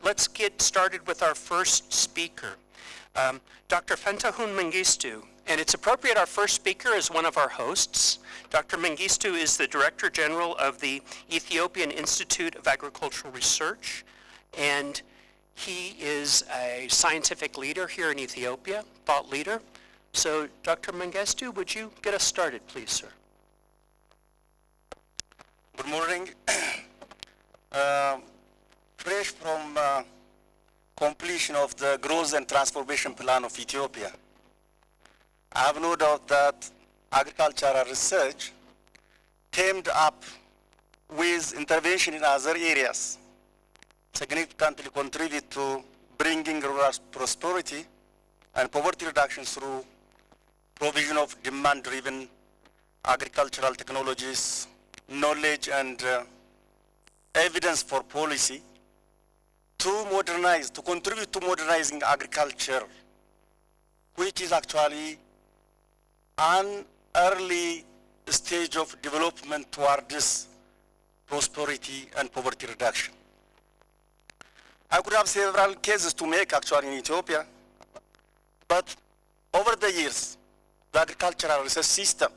let's get started with our first speaker, Dr. Fentahun Mengistu. And it's appropriate our first speaker is one of our hosts. Dr. Mengistu is the Director General of the Ethiopian Institute of Agricultural Research, and he is a scientific leader here in Ethiopia, thought leader. So, Dr. Mengistu, would you get us started, please, sir? Good morning. Fresh from completion of the growth and transformation plan of Ethiopia, I have no doubt that agricultural research teamed up with intervention in other areas significantly contribute to bringing rural prosperity and poverty reduction through provision of demand-driven agricultural technologies, knowledge and evidence for policy to modernize, to contribute to modernizing agriculture, which is actually an early stage of development toward this prosperity and poverty reduction. I could have several cases to make actually in Ethiopia, but over the years, the agricultural research system,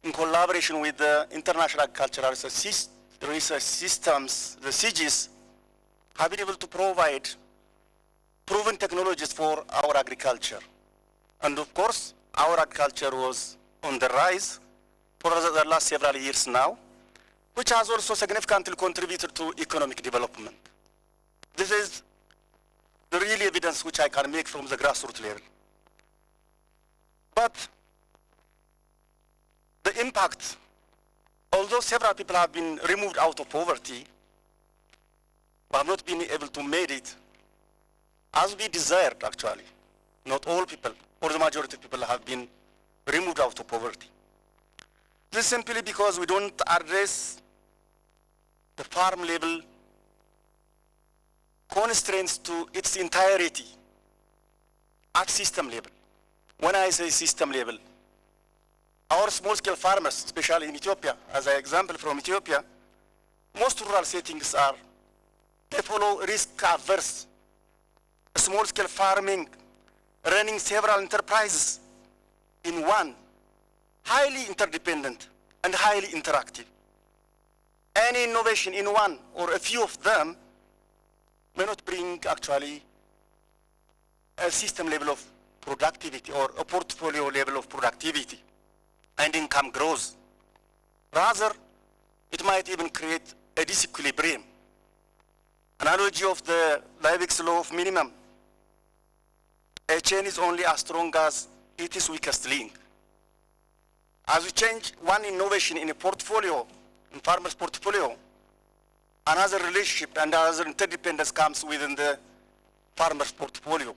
in collaboration with the international agricultural research systems, the CGIAR, have been able to provide proven technologies for our agriculture. And of course, our agriculture was on the rise for the last several years now, which has also significantly contributed to economic development. This is the real evidence which I can make from the grassroots level. But the impact, although several people have been removed out of poverty, but have not been able to make it as we desired actually. Not all people, or the majority of people have been removed out of poverty. This is simply because we don't address the farm level constraints to its entirety at system level. When I say system level, our small-scale farmers, especially in Ethiopia, as an example from Ethiopia, most rural settings they follow risk-averse, small-scale farming, running several enterprises in one, highly interdependent and highly interactive. Any innovation in one or a few of them may not bring actually a system level of productivity or a portfolio level of productivity and income growth. Rather, it might even create a disequilibrium. Analogy of the Liebig's law of minimum. A chain is only as strong as its weakest link. As we change one innovation in a portfolio, in farmer's portfolio, another relationship and another interdependence comes within the farmer's portfolio.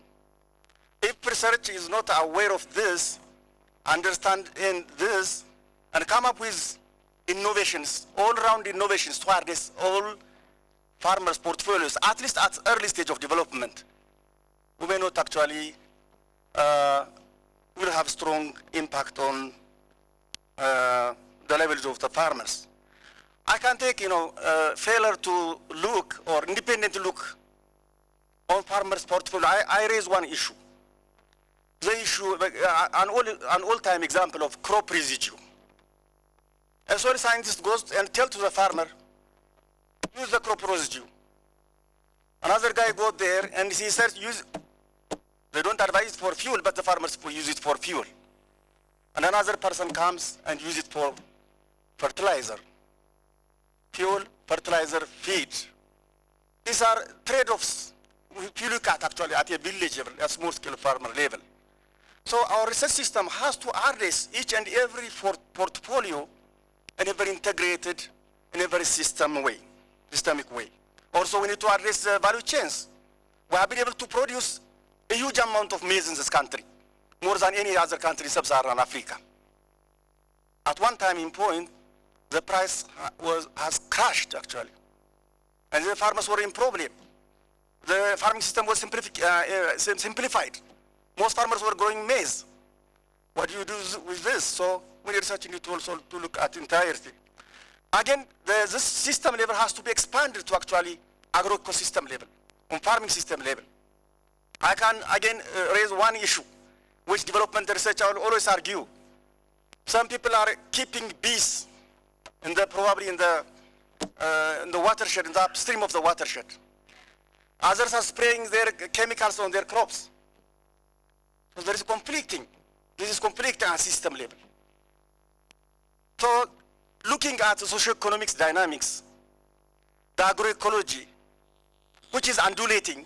If research is not aware of this, understand in this, and come up with innovations, all-round innovations toward this all farmers' portfolios, at least at early stage of development, we may not actually will have strong impact on the levels of the farmers. I can take, failure to look or independent look on farmers' portfolio. I raise one issue. The issue, an old-time example of crop residue. A soil scientist goes and tells to the farmer, use the crop residue. Another guy goes there and he says, they don't advise it for fuel, but the farmers use it for fuel. And another person comes and uses it for fertilizer. Fuel, fertilizer, feed. These are trade-offs if you look at actually at a village level, a small-scale farmer level. So our research system has to address each and every portfolio in a very integrated, in a very systemic way. Also, we need to address the value chains. We have been able to produce a huge amount of maize in this country, more than any other country in sub-Saharan Africa. At one time in point, the price has crashed actually, and the farmers were in problem. The farming system was simplified. Most farmers were growing maize. What do you do with this? So we researching it also to look at entirety. Again, this system level has to be expanded to actually agro-ecosystem level. on farming system level. I can again raise one issue, which development research I will always argue. Some people are keeping bees in the, probably in the watershed, in the upstream of the watershed. Others are spraying their chemicals on their crops. So there is conflicting. This is conflicting at system level. So looking at the socio-economic dynamics, the agroecology, which is undulating,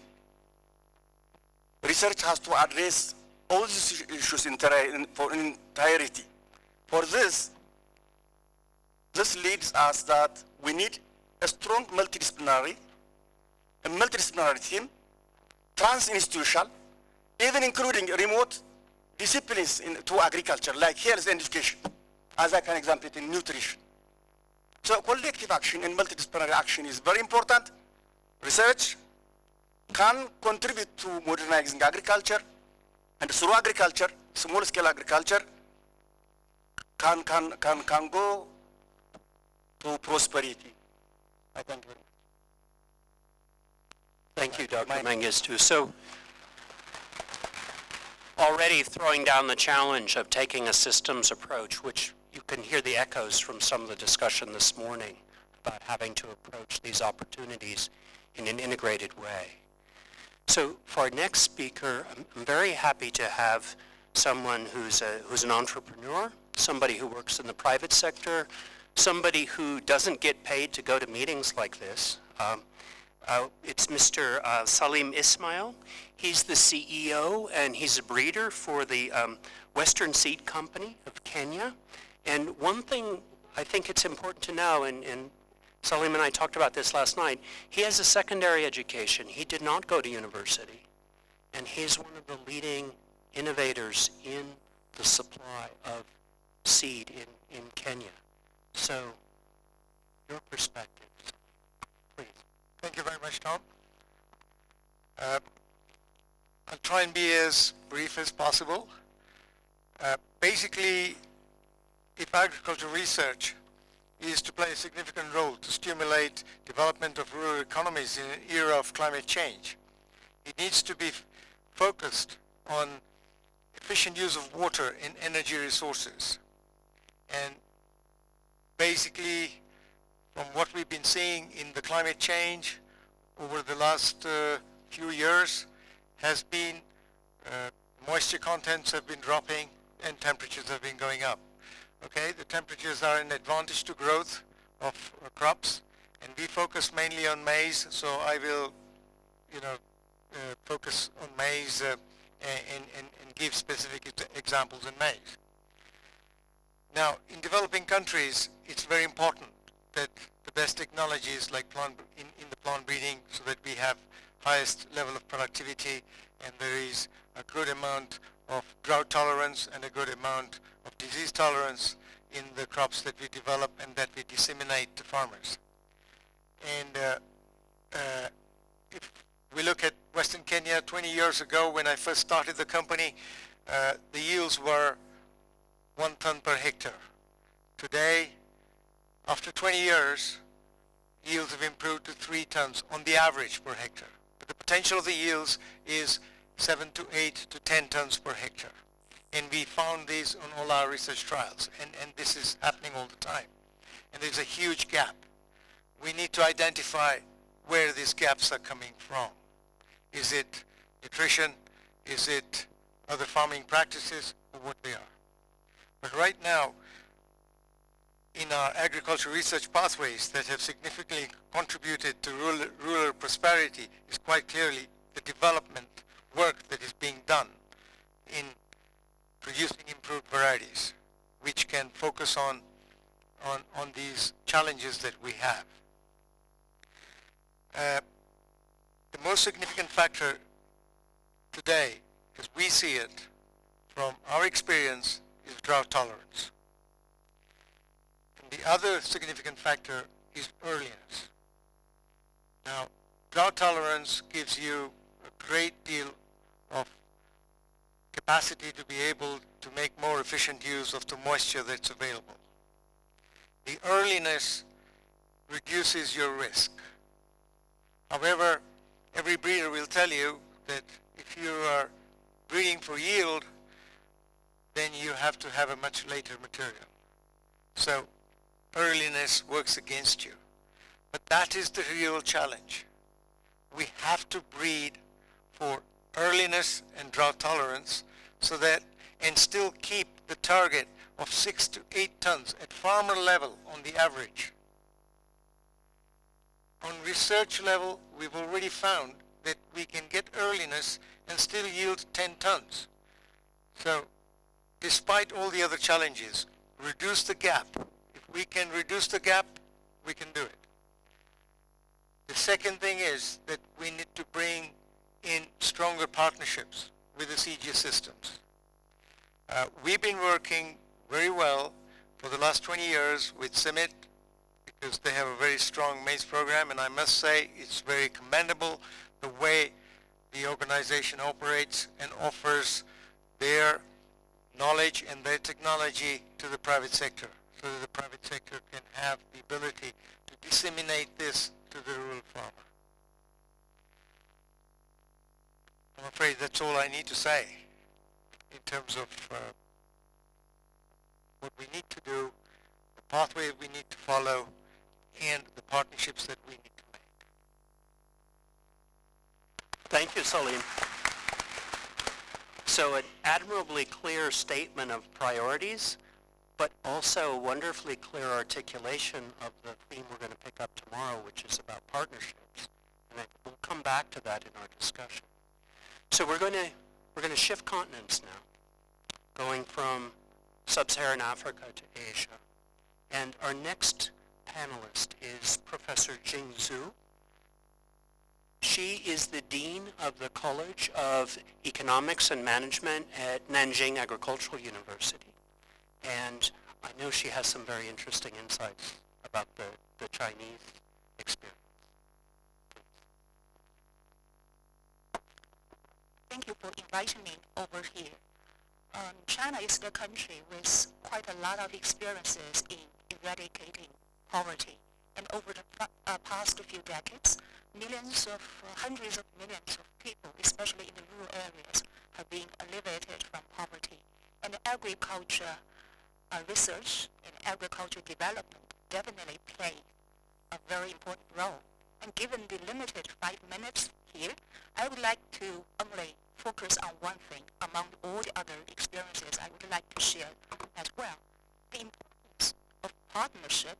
research has to address all these issues in entirety. For this leads us that we need a strong multidisciplinary team, trans-institutional, even including remote disciplines to agriculture, like health and education, as I can example it in nutrition. So collective action and multidisciplinary action is very important. Research can contribute to modernizing agriculture, and through agriculture, small-scale agriculture, can go to prosperity. I thank you. Thank you, Dr. Mengistu. So, already throwing down the challenge of taking a systems approach, which you can hear the echoes from some of the discussion this morning about having to approach these opportunities in an integrated way. So for our next speaker, I'm very happy to have someone who's an entrepreneur, somebody who works in the private sector, somebody who doesn't get paid to go to meetings like this. It's Mr. Salim Ismail. He's the CEO and he's a breeder for the Western Seed Company of Kenya. And one thing I think it's important to know, and Salim and I talked about this last night, he has a secondary education. He did not go to university. And he's one of the leading innovators in the supply of seed in Kenya. So, your perspective, please. Thank you very much, Tom. I'll try and be as brief as possible. Basically, if agricultural research is to play a significant role to stimulate development of rural economies in an era of climate change, it needs to be focused on efficient use of water and energy resources. And basically, from what we've been seeing in the climate change over the last few years has been moisture contents have been dropping and temperatures have been going up. Okay, the temperatures are an advantage to growth of crops, and we focus mainly on maize, so I will, focus on maize and give specific examples in maize. Now, in developing countries, it's very important that the best technologies like in the plant breeding, so that we have highest level of productivity, and there is a good amount of drought tolerance and a good amount of disease tolerance in the crops that we develop and that we disseminate to farmers. And if we look at Western Kenya 20 years ago, when I first started the company, the yields were 1 ton per hectare. Today, after 20 years, yields have improved to 3 tons on the average per hectare. But the potential of the yields is 7 to 8 to 10 tons per hectare. And we found these on all our research trials, and this is happening all the time. And there's a huge gap. We need to identify where these gaps are coming from. Is it nutrition? Is it other farming practices, or what they are? But right now, in our agricultural research pathways that have significantly contributed to rural prosperity is quite clearly the development work that is being done in producing improved varieties, which can focus on these challenges that we have. The most significant factor today, as we see it from our experience, is drought tolerance. And the other significant factor is earliness. Now, drought tolerance gives you a great deal of capacity to be able to make more efficient use of the moisture that's available. The earliness reduces your risk. However, every breeder will tell you that if you are breeding for yield, then you have to have a much later material. So earliness works against you. But that is the real challenge. We have to breed for earliness and drought tolerance so that, and still keep the target of 6 to 8 tons at farmer level on the average. On research level, we've already found that we can get earliness and still yield 10 tons. So despite all the other challenges, reduce the gap. If we can reduce the gap, we can do it. The second thing is that we need to bring in stronger partnerships with the CGIAR systems. We've been working very well for the last 20 years with CIMMYT because they have a very strong maize program, and I must say it's very commendable the way the organization operates and offers their knowledge and their technology to the private sector so that the private sector can have the ability to disseminate this to the rural farmer. I'm afraid that's all I need to say in terms of what we need to do, the pathway we need to follow, and the partnerships that we need to make. Thank you, Salim. So an admirably clear statement of priorities, but also a wonderfully clear articulation of the theme we're going to pick up tomorrow, which is about partnerships. And we'll come back to that in our discussion. So we're going to shift continents now, going from sub-Saharan Africa to Asia. And our next panelist is Professor Jing Zhu. She is the Dean of the College of Economics and Management at Nanjing Agricultural University. And I know she has some very interesting insights about the Chinese experience. Thank you for inviting me over here. China is the country with quite a lot of experiences in eradicating poverty. And over the past few decades, hundreds of millions of people, especially in the rural areas, have been alleviated from poverty. And agriculture research and agriculture development definitely play a very important role. And given the limited 5 minutes here, I would like to only focus on one thing among all the other experiences I would like to share as well. The importance of partnership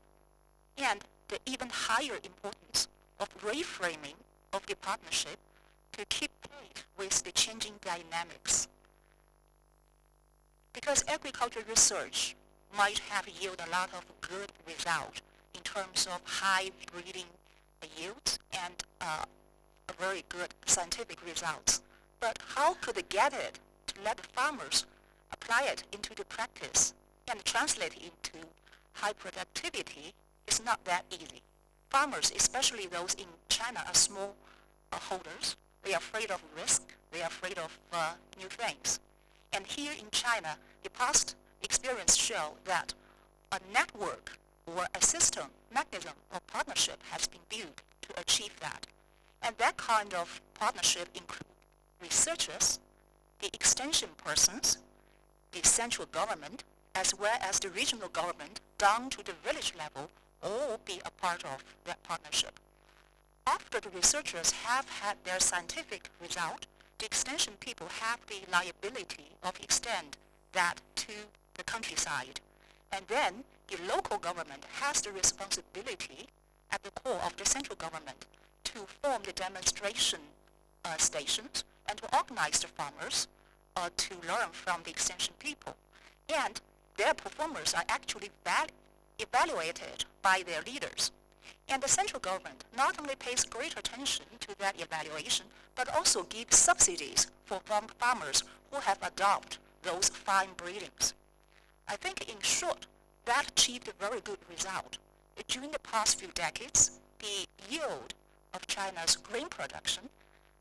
and the even higher importance of reframing of the partnership to keep pace with the changing dynamics. Because agriculture research might have yielded a lot of good results in terms of high breeding yields and very good scientific results. But how could they get it to let the farmers apply it into the practice and translate it into high productivity is not that easy. Farmers, especially those in China, are small holders. They are afraid of risk. They are afraid of new things. And here in China, the past experience show that a network or a system, mechanism or partnership has been built to achieve that. And that kind of partnership includes researchers, the extension persons, the central government, as well as the regional government down to the village level, all be a part of that partnership. After the researchers have had their scientific result, the extension people have the liability of extend that to the countryside. And then the local government has the responsibility at the core of the central government to form the demonstration stations and to organize the farmers to learn from the extension people. And their performers are actually evaluated by their leaders. And the central government not only pays great attention to that evaluation, but also gives subsidies for farmers who have adopted those fine breedings. I think in short, that achieved a very good result. During the past few decades, the yield of China's grain production,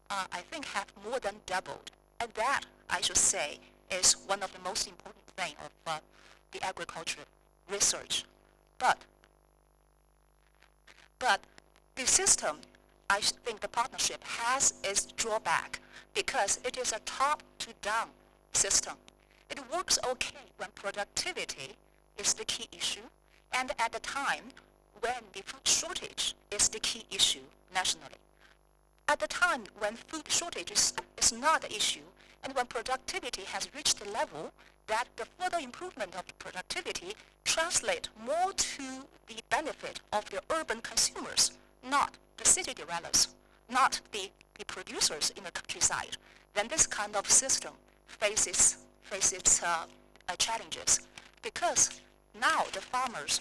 I think, have more than doubled. And that, I should say, is one of the most important things of the agriculture research. But the system I think the partnership has its drawback because it is a top-to-down system. It works okay when productivity is the key issue, and at the time when the food shortage is the key issue nationally. At the time when food shortage is not the issue, and when productivity has reached a level that the further improvement of productivity translate more to the benefit of the urban consumers, not the city dwellers, not the producers in the countryside, then this kind of system faces challenges. Because now the farmers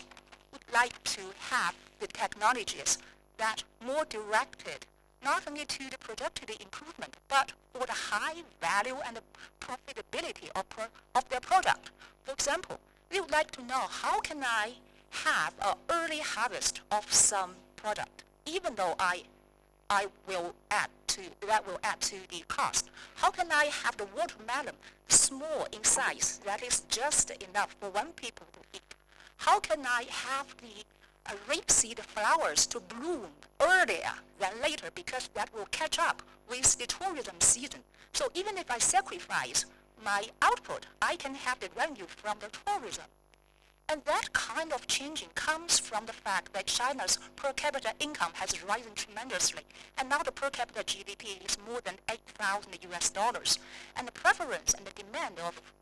would like to have the technologies that more directed not only to the productivity improvement, but for the high value and the profitability of their product. For example, they would like to know, how can I have an early harvest of some product, even though that will add to the cost? How can I have the watermelon small in size that is just enough for one people to eat? How can I have the rapeseed flowers to bloom earlier than later, because that will catch up with the tourism season? So even if I sacrifice my output, I can have the revenue from the tourism. And that kind of changing comes from the fact that China's per capita income has risen tremendously, and now the per capita GDP is more than $8,000, and the preference and the demand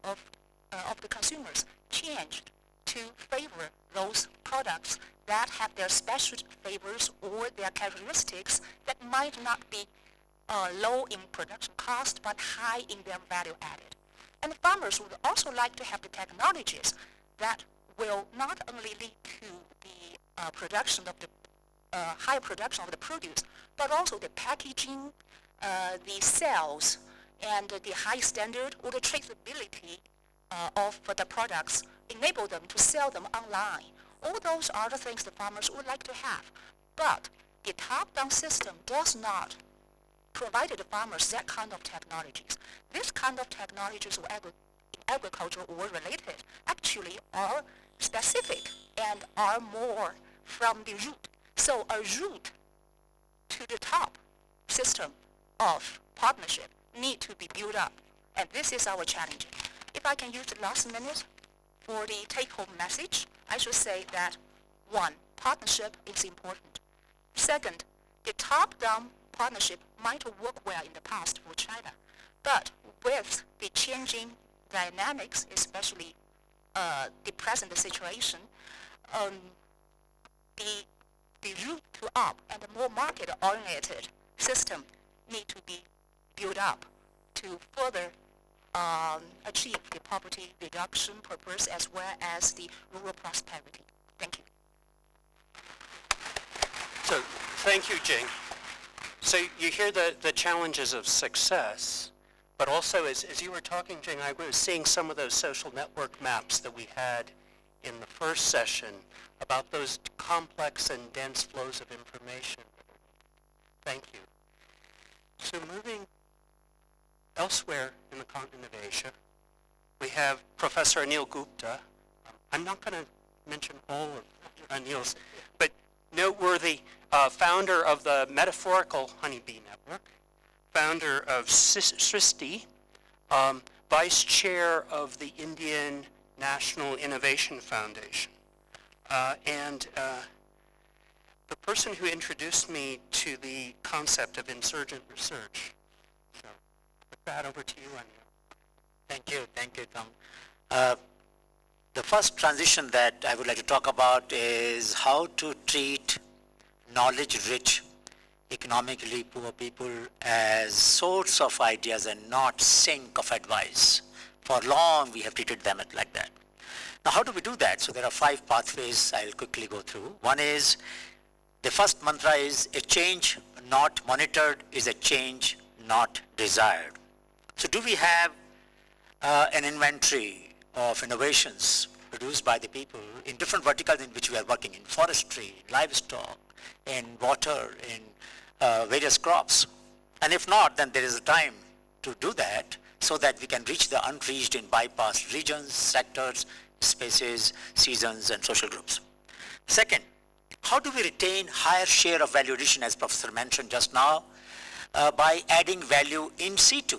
of the consumers changed to favor those products that have their special flavors or their characteristics that might not be low in production cost but high in their value added. And farmers would also like to have the technologies that will not only lead to the production of the higher production of the produce, but also the packaging, the sales, and the high standard or the traceability of the products, enable them to sell them online. All those are the things the farmers would like to have. But the top-down system does not provide the farmers that kind of technologies. This kind of technologies in agriculture or related actually are specific and are more from the root. So a root to the top system of partnership need to be built up. And this is our challenge. If I can use the last minute for the take-home message, I should say that, one, partnership is important. Second, the top-down partnership might work well in the past for China, but with the changing dynamics, especially the present situation, the route to up and a more market-oriented system need to be built up to further achieve the poverty reduction purpose as well as the rural prosperity. Thank you. So, thank you, Jing. So you hear the challenges of success, but also as you were talking, Jing, I was seeing some of those social network maps that we had in the first session about those complex and dense flows of information. Thank you. So moving elsewhere in the continent of Asia, we have Professor Anil Gupta. I'm not going to mention all of Anil's, but noteworthy founder of the Metaphorical Honeybee Network, founder of Srishti, vice chair of the Indian National Innovation Foundation, and the person who introduced me to the concept of insurgent research. So, with that, over to you, Anil. Thank you, Tom. The first transition that I would like to talk about is how to treat knowledge-rich, economically poor people as source of ideas and not sink of advice. For long, we have treated them like that. Now, how do we do that? So there are 5 pathways I'll quickly go through. One is, the first mantra is, a change not monitored is a change not desired. So do we have an inventory of innovations produced by the people in different verticals in which we are working, in forestry, livestock, in water, in various crops? And if not, then there is a time to do that so that we can reach the unreached in bypassed regions, sectors, spaces, seasons, and social groups. Second, How do we retain higher share of value addition, as Professor mentioned just now, by adding value in situ?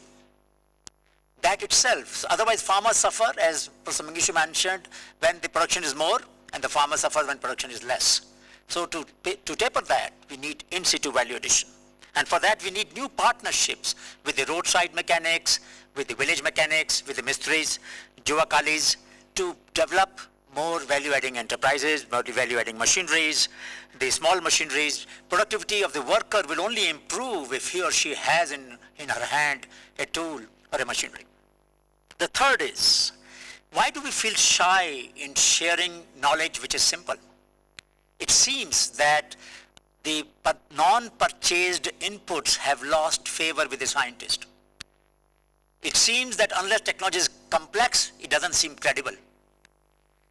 That itself. Otherwise, farmers suffer, as Professor Mengistu mentioned, when the production is more, and the farmer suffers when production is less. So to taper that, we need in situ value addition. And for that, we need new partnerships with the roadside mechanics, with the village mechanics, with the mistris, juvakalis, to develop more value-adding enterprises, more value-adding machineries, the small machineries. Productivity of the worker will only improve if he or she has in her hand a tool or a machinery. The third is, why do we feel shy in sharing knowledge which is simple? It seems that the non-purchased inputs have lost favor with the scientist. It seems that unless technology is complex, it doesn't seem credible.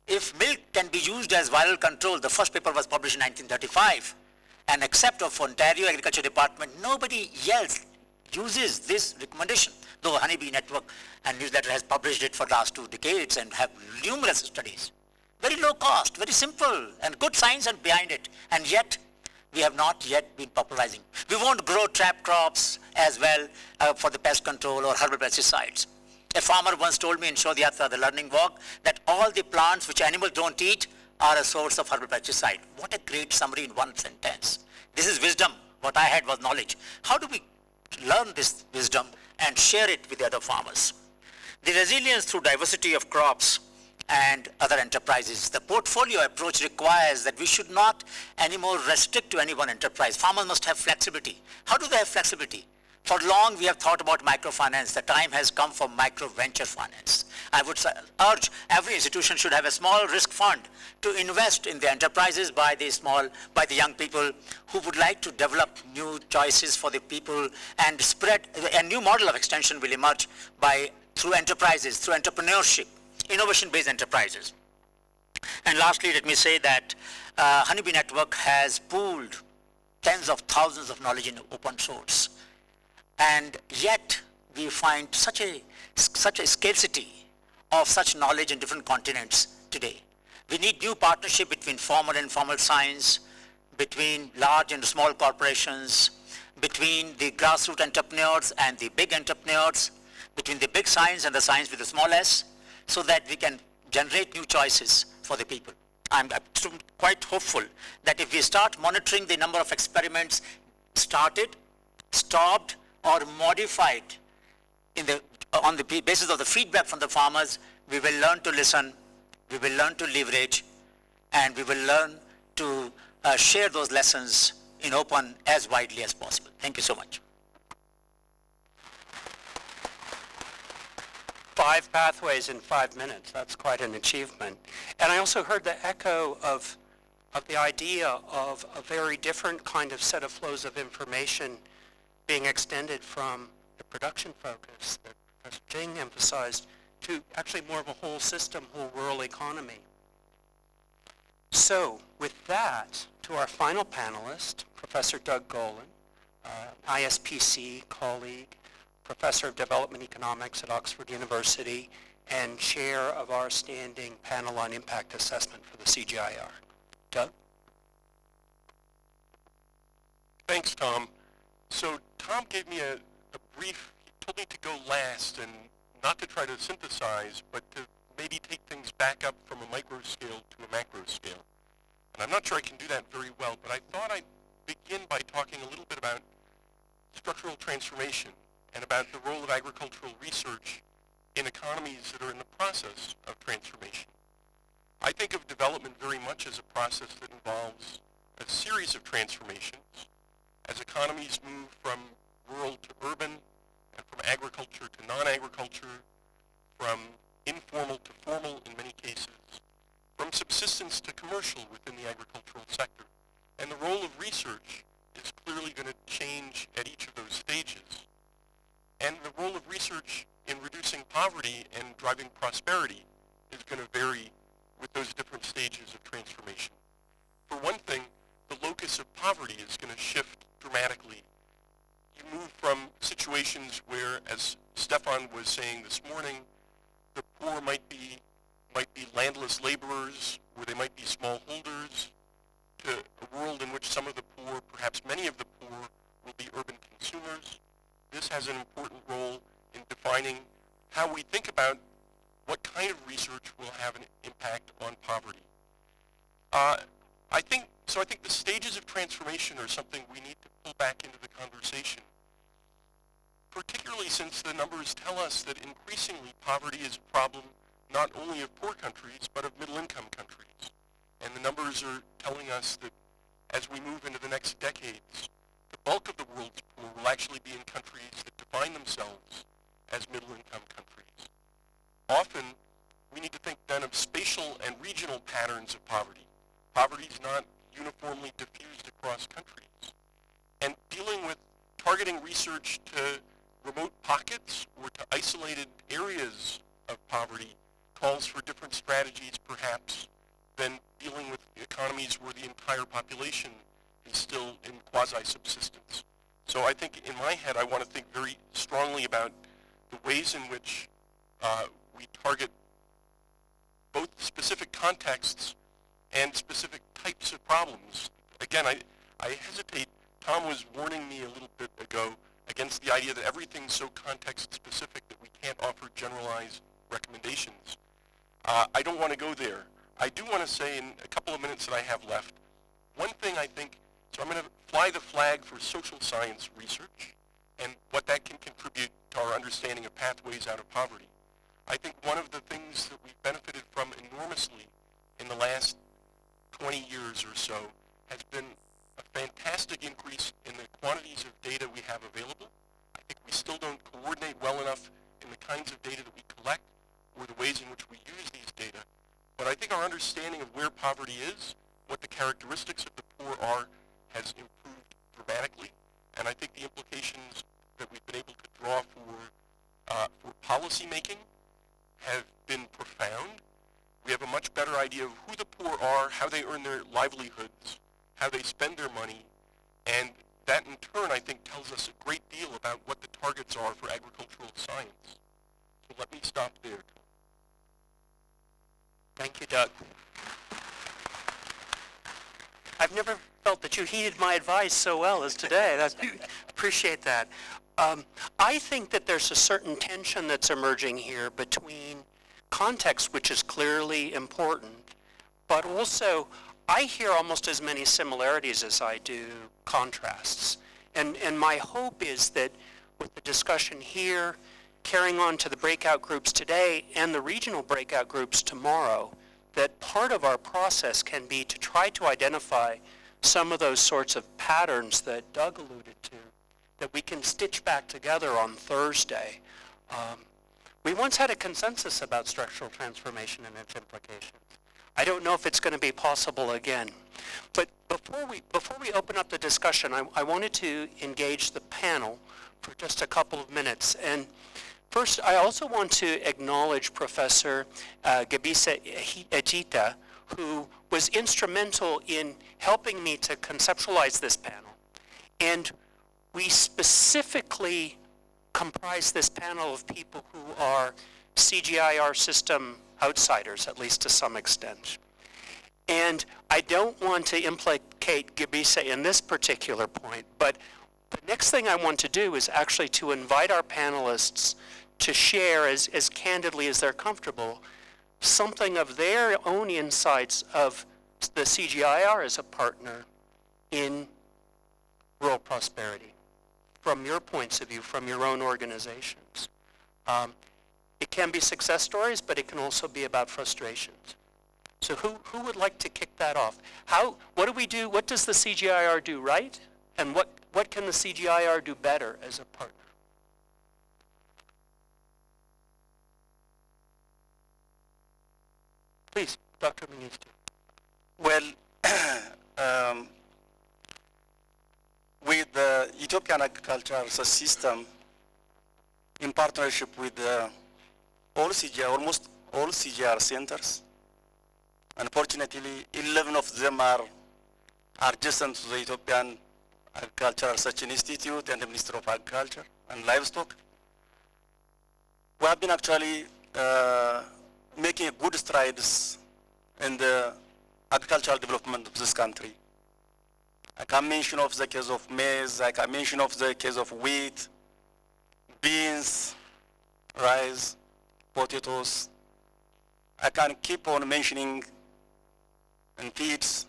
If milk can be used as viral control, the first paper was published in 1935, and except of Ontario Agriculture Department, nobody else uses this recommendation, though Honeybee Network and Newsletter has published it for the last 2 decades and have numerous studies. Very low cost, very simple, and good science and behind it, and yet we have not yet been popularizing. We won't grow trap crops as well for the pest control or herbal pesticides. A farmer once told me in Shodhyatra, the learning walk, that all the plants which animals don't eat are a source of herbal pesticide. What a great summary in one sentence. This is wisdom. What I had was knowledge. How do we learn this wisdom and share it with the other farmers? The resilience through diversity of crops and other enterprises. The portfolio approach requires that we should not anymore restrict to any one enterprise. Farmers must have flexibility. How do they have flexibility? For long we have thought about microfinance. The time has come for micro venture finance. I would urge every institution should have a small risk fund to invest in the enterprises by the young people who would like to develop new choices for the people, and spread a new model of extension will emerge through enterprises, through entrepreneurship, innovation-based enterprises. And lastly, let me say that Honeybee Network has pooled tens of thousands of knowledge in open source. And yet we find such a scarcity of such knowledge in different continents today. We need new partnership between formal and informal science, between large and small corporations, between the grassroots entrepreneurs and the big entrepreneurs, between the big science and the science with the small s, so that we can generate new choices for the people. I'm quite hopeful that if we start monitoring the number of experiments started, stopped, or modified on the basis of the feedback from the farmers, we will learn to listen, we will learn to leverage, and we will learn to share those lessons in open as widely as possible. Thank you so much. 5 pathways in 5 minutes. That's quite an achievement. And I also heard the echo of the idea of a very different kind of set of flows of information being extended from the production focus that Professor Jing emphasized to actually more of a whole system, whole rural economy. So with that, to our final panelist, Professor Doug Golan, ISPC colleague, Professor of Development Economics at Oxford University, and Chair of our standing panel on impact assessment for the CGIAR. Doug? Thanks, Tom. So Tom gave me a brief, he told me to go last and not to try to synthesize, but to maybe take things back up from a micro scale to a macro scale. And I'm not sure I can do that very well, but I thought I'd begin by talking a little bit about structural transformation and about the role of agricultural research in economies that are in the process of transformation. I think of development very much as a process that involves a series of transformations as economies move from rural to urban, and from agriculture to non-agriculture, from informal to formal in many cases, from subsistence to commercial within the agricultural sector. And the role of research is clearly going to change at each of those stages. And the role of research in reducing poverty and driving prosperity is going to vary with those different stages of transformation. For one thing, the locus of poverty is going to shift dramatically. You move from situations where, as Stefan was saying this morning, the poor might be landless laborers, or they might be smallholders, to a world in which some of the poor, perhaps many of the poor, will be urban consumers. This has an important role in defining how we think about what kind of research will have an impact on poverty. I think the stages of transformation are something we need to pull back into the conversation, particularly since the numbers tell us that increasingly poverty is a problem not only of poor countries, but of middle-income countries. And the numbers are telling us that as we move into the next decades, the bulk of the world's poor will actually be in countries that define themselves as middle-income countries. Often, we need to think then of spatial and regional patterns of poverty. Poverty is not uniformly diffused across countries. And dealing with targeting research to remote pockets or to isolated areas of poverty calls for different strategies, perhaps, than dealing with economies where the entire population is still in quasi-subsistence. So I think in my head, I want to think very strongly about the ways in which we target both specific contexts and specific types of problems. Again, I hesitate. Tom was warning me a little bit ago against the idea that everything's so context-specific that we can't offer generalized recommendations. I don't want to go there. I do want to say in a couple of minutes that I have left, one thing I think, so I'm going to fly the flag for social science research and what that can contribute to our understanding of pathways out of poverty. I think one of the things that we've benefited from enormously in the last 20 years or so has been a fantastic increase in the quantities of data we have available. I think we still don't coordinate well enough in the kinds of data that we collect or the ways in which we use these data. But I think our understanding of where poverty is, what the characteristics of the poor are, has improved dramatically. And I think the implications that we've been able to draw for policy making have been profound. We have a much better idea of who the poor are, how they earn their livelihoods, how they spend their money, and that in turn I think tells us a great deal about what the targets are for agricultural science. So let me stop there. Thank you, Doug. I've never felt that you heeded my advice so well as today. Appreciate that. I think that there's a certain tension that's emerging here between context, which is clearly important, but also I hear almost as many similarities as I do contrasts. And my hope is that with the discussion here, carrying on to the breakout groups today and the regional breakout groups tomorrow, that part of our process can be to try to identify some of those sorts of patterns that Doug alluded to, that we can stitch back together on Thursday. We once had a consensus about structural transformation and its implications. I don't know if it's going to be possible again. But before we open up the discussion, I wanted to engage the panel for just a couple of minutes. And first, I also want to acknowledge Professor Gebisa Ejita, who was instrumental in helping me to conceptualize this panel. And we specifically comprise this panel of people who are CGIAR system outsiders, at least to some extent. And I don't want to implicate Gebisa in this particular point, but the next thing I want to do is actually to invite our panelists to share as candidly as they're comfortable something of their own insights of the CGIAR as a partner in rural prosperity, from your points of view, from your own organizations. It can be success stories, but it can also be about frustrations. So who would like to kick that off? What do we do? What does the CGIAR do right? And what can the CGIAR do better as a partner? Please, Dr. Mengistu. Well, with the Ethiopian agricultural system, in partnership with almost all CGIAR centers, unfortunately, 11 of them are adjacent to the Ethiopian Agricultural Research Institute and the Ministry of Agriculture and Livestock. We have been actually making good strides in the agricultural development of this country. I can mention of the case of maize, I can mention of the case of wheat, beans, rice, potatoes. I can keep on mentioning and feeds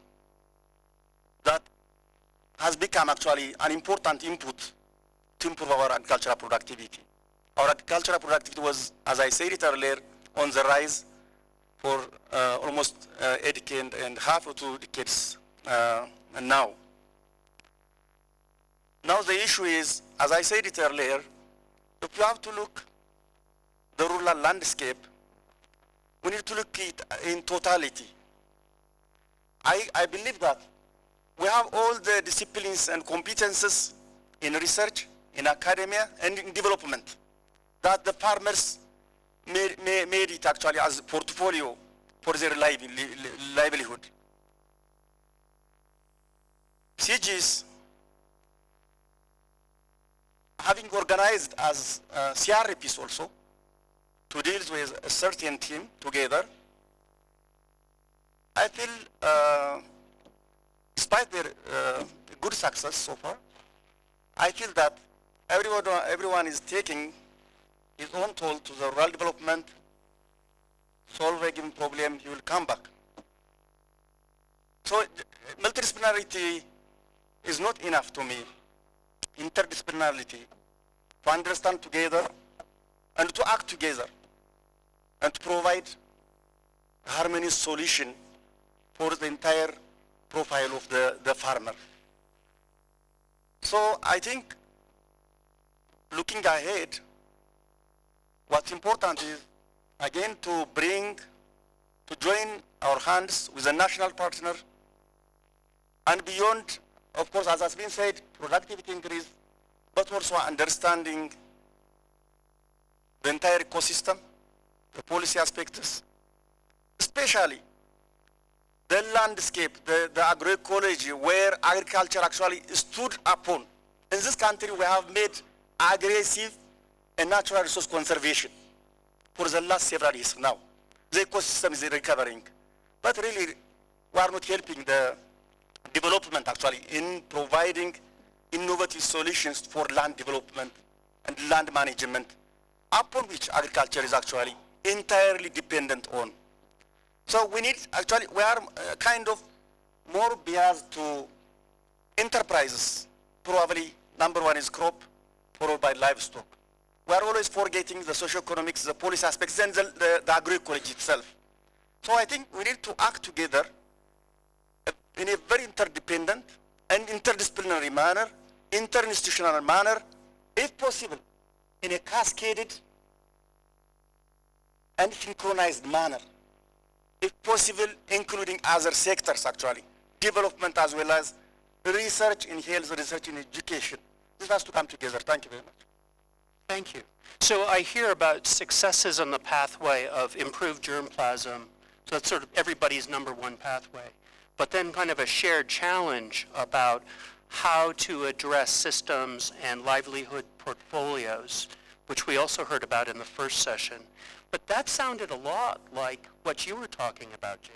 that has become actually an important input to improve our agricultural productivity. Our agricultural productivity was, as I said it earlier, on the rise for almost a decade and half or 2 decades now. Now the issue is, as I said it earlier, if you have to look the rural landscape, we need to look it in totality. I believe that we have all the disciplines and competences in research, in academia, and in development that the farmers made it actually as a portfolio for their livelihood. CGs, having organized as CRPs also, to deal with a certain team together, I feel, despite their good success so far, I feel that everyone is taking his own toll to the rural development, solve a given problem, he will come back. So multidisciplinarity is not enough to me. Interdisciplinarity, to understand together and to act together and to provide a harmonious solution for the entire profile of the farmer. So I think looking ahead, what's important is again to join our hands with a national partner and beyond, of course, as has been said, productivity increase, but also understanding the entire ecosystem, the policy aspects, especially the landscape, the agroecology, where agriculture actually stood upon. In this country, we have made aggressive and natural resource conservation for the last several years now. The ecosystem is recovering. But really, we are not helping the development actually in providing innovative solutions for land development and land management, upon which agriculture is actually entirely dependent on. So we need, actually, we are kind of more biased to enterprises. Probably number one is crop, followed by livestock. We are always forgetting the socio-economics, the policy aspects, and the agroecology itself. So I think we need to act together in a very interdependent and interdisciplinary manner, interinstitutional manner, if possible, in a cascaded and synchronized manner. If possible, including other sectors actually, development as well as research in health, research in education. This has to come together. Thank you very much. Thank you. So I hear about successes on the pathway of improved germplasm. So that's sort of everybody's number one pathway. But then kind of a shared challenge about how to address systems and livelihood portfolios, which we also heard about in the first session. But that sounded a lot like what you were talking about, Jing.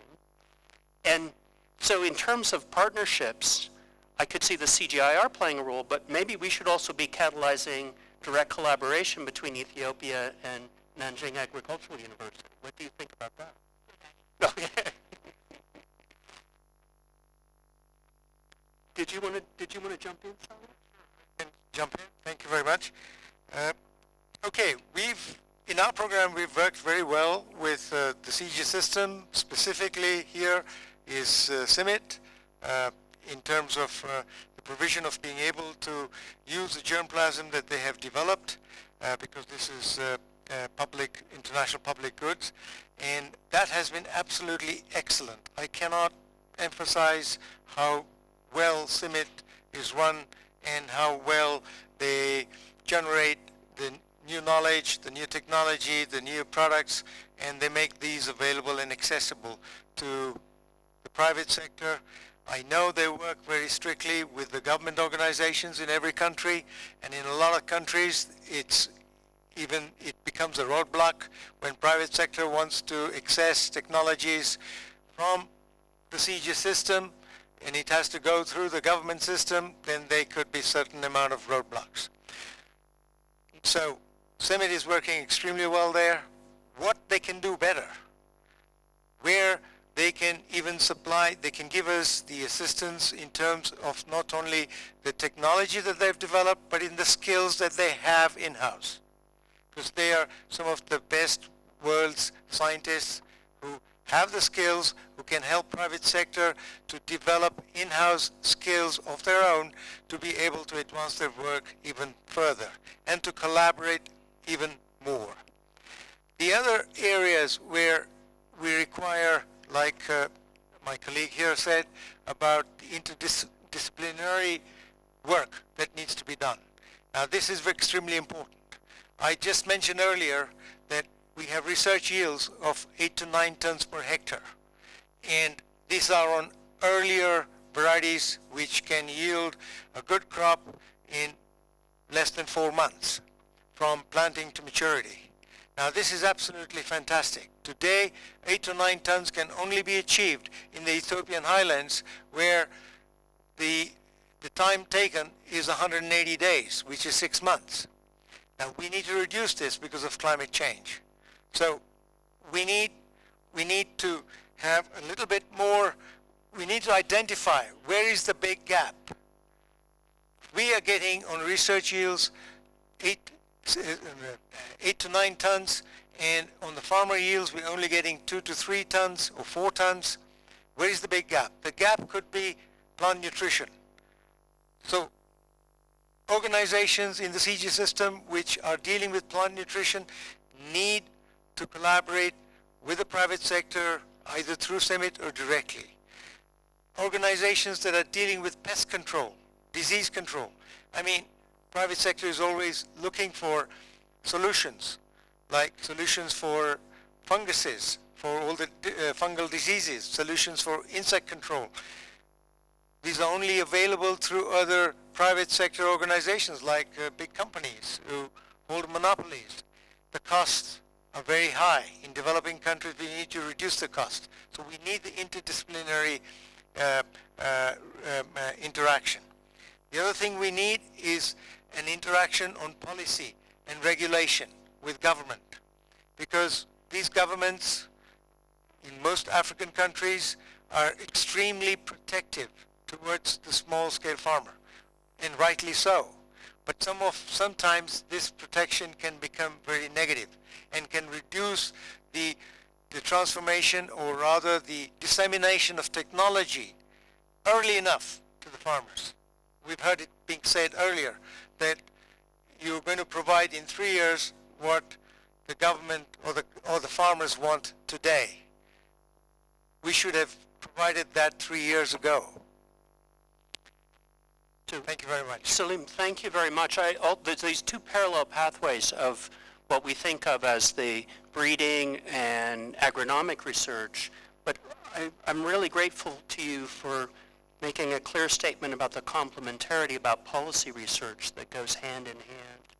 And so in terms of partnerships, I could see the CGIAR playing a role, but maybe we should also be catalyzing direct collaboration between Ethiopia and Nanjing Agricultural University. What do you think about that? Okay. Did you want to jump in, Salim? And jump in. Thank you very much. Okay, in our program we've worked very well with the CG system. Specifically here is CIMIT in terms of the provision of being able to use the germplasm that they have developed because this is international public goods, and that has been absolutely excellent. I cannot emphasize how well CIMIT is run and how well they generate the new knowledge, the new technology, the new products, and they make these available and accessible to the private sector. I know they work very strictly with the government organizations in every country, and in a lot of countries it becomes a roadblock when private sector wants to access technologies from the CG system. and it has to go through the government system, then there could be certain amount of roadblocks. So CEMIT is working extremely well there. What they can do better, where they can even supply, they can give us the assistance in terms of not only the technology that they've developed, but in the skills that they have in-house. Because they are some of the best world's scientists who have the skills, who can help private sector to develop in-house skills of their own to be able to advance their work even further and to collaborate even more. The other areas where we require, like my colleague here said, about the interdisciplinary work that needs to be done. Now this is extremely important. I just mentioned earlier that we have research yields of 8 to 9 tons per hectare. And these are on earlier varieties which can yield a good crop in less than 4 months from planting to maturity. Now this is absolutely fantastic. Today, 8 to 9 tons can only be achieved in the Ethiopian highlands where the time taken is 180 days, which is 6 months. Now we need to reduce this because of climate change. So we need to have a little bit more, we need to identify where is the big gap. We are getting on research yields 8 to 9 tons, and on the farmer yields we're only getting 2 to 3 tons or 4 tons. Where is the big gap? The gap could be plant nutrition. So organizations in the CG system which are dealing with plant nutrition need to collaborate with the private sector either through CEMIT or directly. Organizations that are dealing with pest control, disease control. I mean, private sector is always looking for solutions, like solutions for funguses, for all the fungal diseases, solutions for insect control. These are only available through other private sector organizations like big companies who hold monopolies. The costs are very high. In developing countries, we need to reduce the cost. So we need the interdisciplinary interaction. The other thing we need is an interaction on policy and regulation with government, because these governments in most African countries are extremely protective towards the small-scale farmer, and rightly so. But sometimes this protection can become very negative and can reduce the transformation, or rather the dissemination of technology early enough to the farmers. We've heard it being said earlier that you're going to provide in 3 years what the government or the farmers want today. We should have provided that 3 years ago. Thank you very much. Salim, thank you very much. There's these two parallel pathways of what we think of as the breeding and agronomic research, but I'm really grateful to you for making a clear statement about the complementarity about policy research that goes hand in hand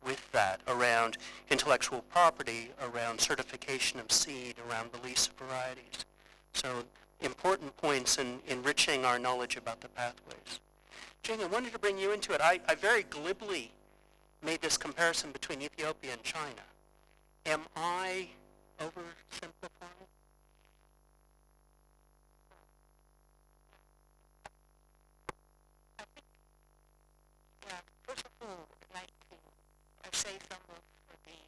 with that, around intellectual property, around certification of seed, around release of varieties. So important points in enriching our knowledge about the pathways. Jing, I wanted to bring you into it. I very glibly made this comparison between Ethiopia and China. Am I oversimplifying? First of all, I'd like to say some of the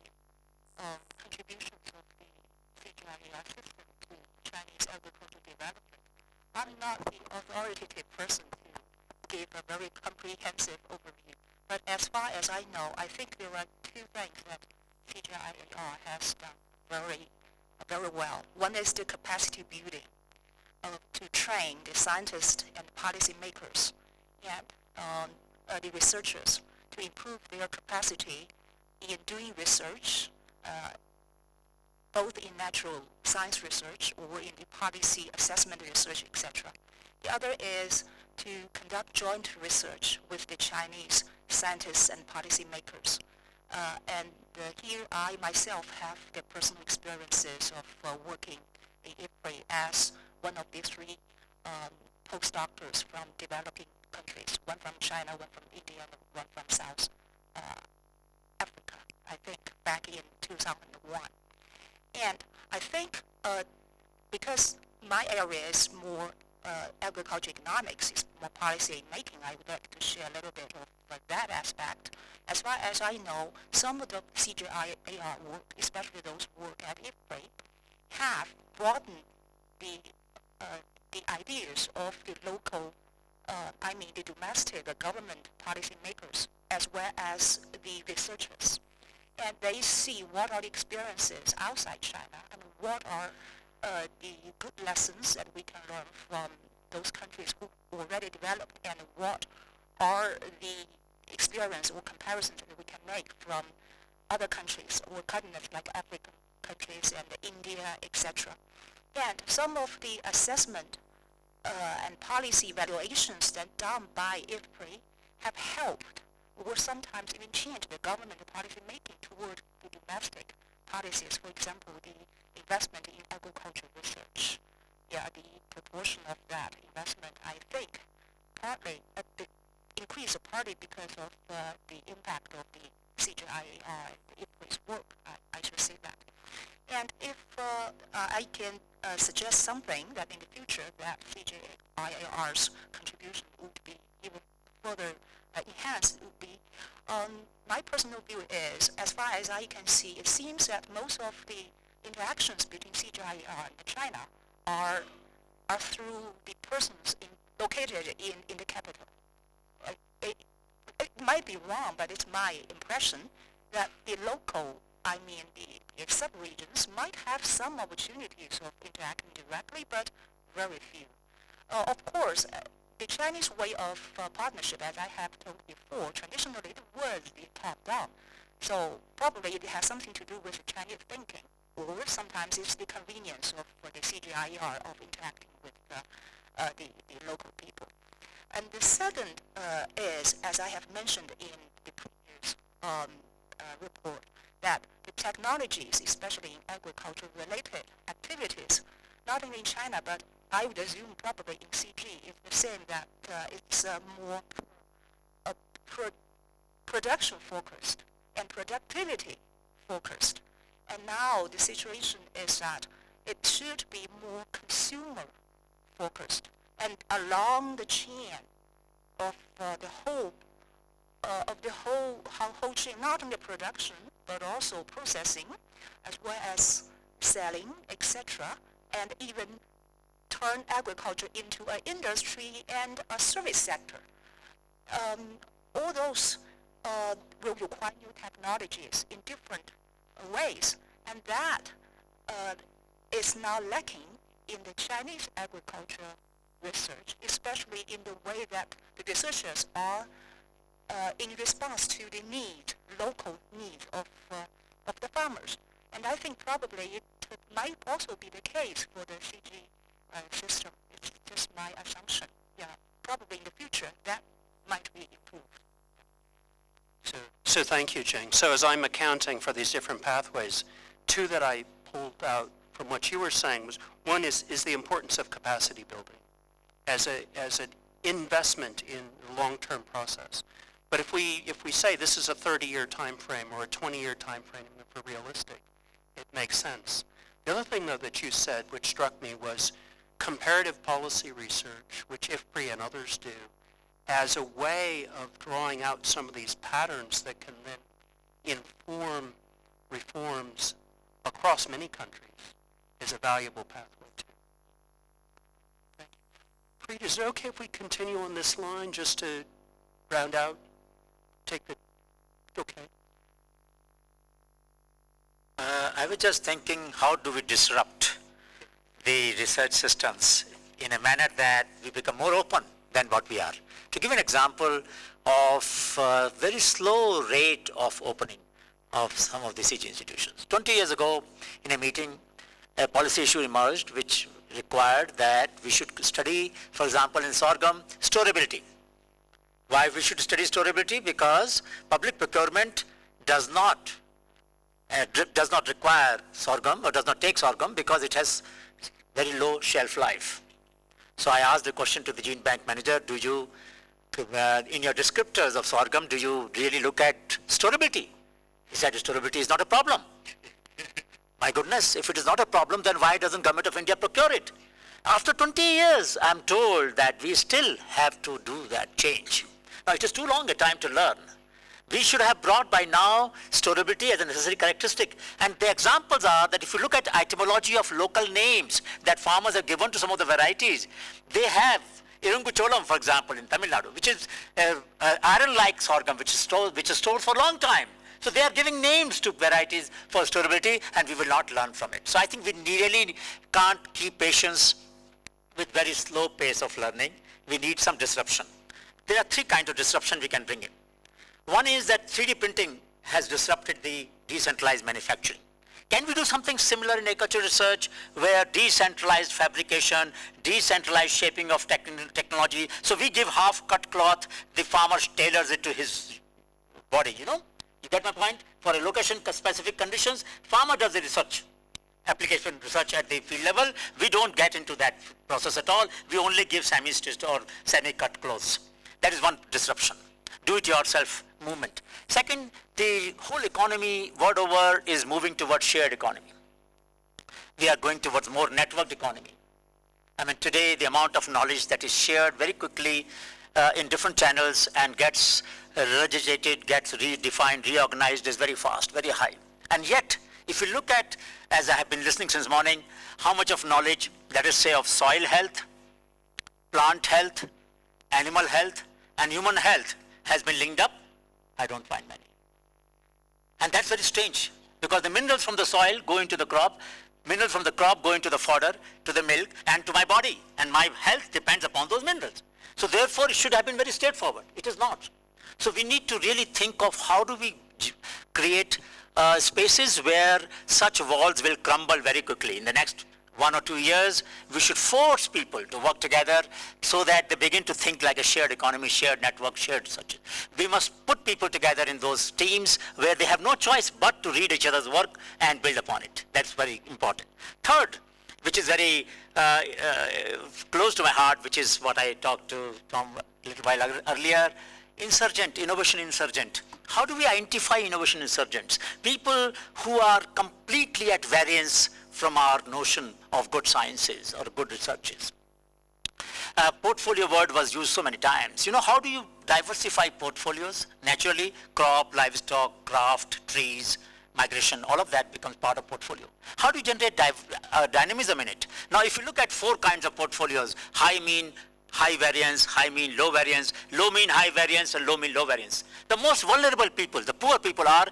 contributions of the CGIAR system to Chinese agricultural development. I'm not the authoritative person to give a very comprehensive overview, but as far as I know, I think there are two things that CGIAR has done very well. One is the capacity building to train the scientists and policymakers and the researchers to improve their capacity in doing research, both in natural science research or in the policy assessment research, etc. The other is to conduct joint research with the Chinese scientists and policymakers. Here I myself have the personal experiences of working in IFPRI as one of the three postdoctors from developing countries, one from China, one from India, and one from South Africa, I think, back in 2001. And I think because my area is more agriculture economics, is more policy making, I would like to share a little bit of that aspect. As far as I know, some of the CGIAR work, especially those work at IFPRI, have broadened the ideas of the local, the domestic government policy makers, as well as the researchers. And they see what are the experiences outside China and what are the good lessons that we can learn from those countries who already developed, and what are the experience or comparisons that we can make from other countries or continents like African countries and India, etc. And some of the assessment and policy evaluations that done by IFPRI have helped or sometimes even changed the government policy making toward the domestic policies. For example, the investment in agriculture research. Yeah, the proportion of that investment, I think, partly increased partly because of the impact of the CGIAR and the IFPRI's work. I should say that. And if I can suggest something that in the future that CGIAR's contribution would be even further enhanced, would be my personal view is, as far as I can see, it seems that most of the interactions between CGIAR and China are through the persons located in the capital. It might be wrong, but it's my impression that the local, the sub-regions might have some opportunities of interacting directly, but very few. Of course, the Chinese way of partnership, as I have told before, traditionally it was the top-down. So probably it has something to do with the Chinese thinking, or sometimes it's the convenience of the CGIAR of interacting with the local people. And the second is, as I have mentioned in the previous report, that the technologies, especially in agriculture-related activities, not only in China, but I would assume probably in CG, is the same, that it's more production-focused and productivity-focused. And now the situation is that it should be more consumer-focused, and along the chain of the whole chain, not only production but also processing, as well as selling, etc., and even turn agriculture into an industry and a service sector. All those will require new technologies in different ways, and that is now lacking in the Chinese agriculture research, especially in the way that the researchers are in response to the local needs of the farmers. And I think probably it might also be the case for the CG system. It's just my assumption. Yeah, probably in the future that might be improved. So thank you, Jing. So as I'm accounting for these different pathways, two that I pulled out from what you were saying was, one is the importance of capacity building as an investment in the long-term process. But if we say this is a 30-year time frame or a 20-year time frame for realistic, it makes sense. The other thing, though, that you said, which struck me, was comparative policy research, which IFPRI and others do, as a way of drawing out some of these patterns that can then inform reforms across many countries, is a valuable pathway too. Thank you. Preet, is it okay if we continue on this line just to round out? Okay. I was just thinking, how do we disrupt the research systems in a manner that we become more open than what we are? To give an example of a very slow rate of opening of some of the CG institutions. 20 years ago, in a meeting, a policy issue emerged which required that we should study, for example, in sorghum, storability. Why we should study storability? Because public procurement does not require sorghum or does not take sorghum because it has very low shelf life. So I asked the question to the gene bank manager, do you, in your descriptors of sorghum, do you really look at storability? He said, storability is not a problem. My goodness, if it is not a problem, then why doesn't Government of India procure it? After 20 years, I'm told that we still have to do that change. Now, it is too long a time to learn. We should have brought by now storability as a necessary characteristic. And the examples are that if you look at etymology of local names that farmers have given to some of the varieties, they have Irungu Cholam, for example, in Tamil Nadu, which is iron-like sorghum, which is stored for a long time. So they are giving names to varieties for storability, and we will not learn from it. So I think we really can't keep patience with very slow pace of learning. We need some disruption. There are three kinds of disruption we can bring in. One is that 3D printing has disrupted the decentralized manufacturing. Can we do something similar in agriculture research where decentralized fabrication, decentralized shaping of technology, so we give half-cut cloth, the farmer tailors it to his body, you know? You get my point? For a location-specific conditions, farmer does the research, application research at the field level. We don't get into that process at all. We only give semi-stitched or semi-cut clothes. That is one disruption. Do-it-yourself movement. Second, the whole economy world over is moving towards shared economy. We are going towards more networked economy. I mean, today the amount of knowledge that is shared very quickly in different channels and gets regurgitated, gets redefined, reorganized is very fast, very high. And yet, if you look at, as I have been listening since morning, how much of knowledge, let us say, of soil health, plant health, animal health, and human health has been linked up, I don't find many. And that's very strange, because the minerals from the soil go into the crop, minerals from the crop go into the fodder, to the milk, and to my body, and my health depends upon those minerals. So therefore, it should have been very straightforward. It is not. So we need to really think of how do we create spaces where such walls will crumble very quickly. In the next 1 or 2 years, we should force people to work together so that they begin to think like a shared economy, shared network, shared such. We must put people together in those teams where they have no choice but to read each other's work and build upon it. That's very important. Third, which is very close to my heart, which is what I talked to Tom a little while earlier, innovation insurgent. How do we identify innovation insurgents? People who are completely at variance from our notion of good sciences or good researches. Portfolio word was used so many times. You know, how do you diversify portfolios? Naturally, crop, livestock, craft, trees, migration, all of that becomes part of portfolio. How do you generate dynamism in it? Now, if you look at 4 kinds of portfolios, high mean, high variance, high mean, low variance, low mean, high variance, and low mean, low variance. The most vulnerable people, the poor people, are